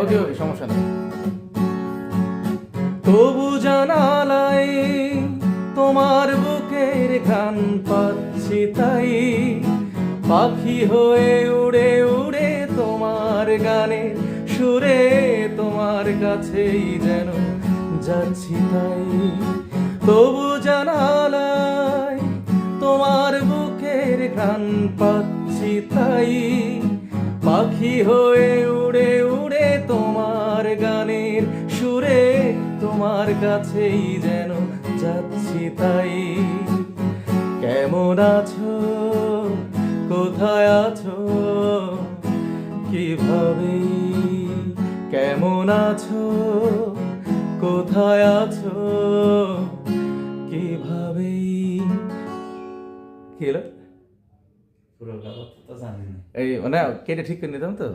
ওকে সমস্যা নেই। তবু জানালায় তোমার বুকের গান পাচ্ছি তাই, পাখি হয়ে উড়ে উড়ে তোমার গানের সুরে তোমার কাছেই যেন যাচ্ছি তাই। তবু জানালায় তোমার বুকের গান পাচ্ছি তাই, পাখি হয়ে উড়ে উড়ে তোমার গানের সুরে তোমার কাছেই যেন যাচ্ছি তাই। কেমন আছো, কোথায় আছো, কিভাবে, কেমন আছো, কোথায় আছো, কিভাবে। কি হলো? পুরো গাওয়া তো জানি না। এই মানে কেটে ঠিক করে নিতাম তো।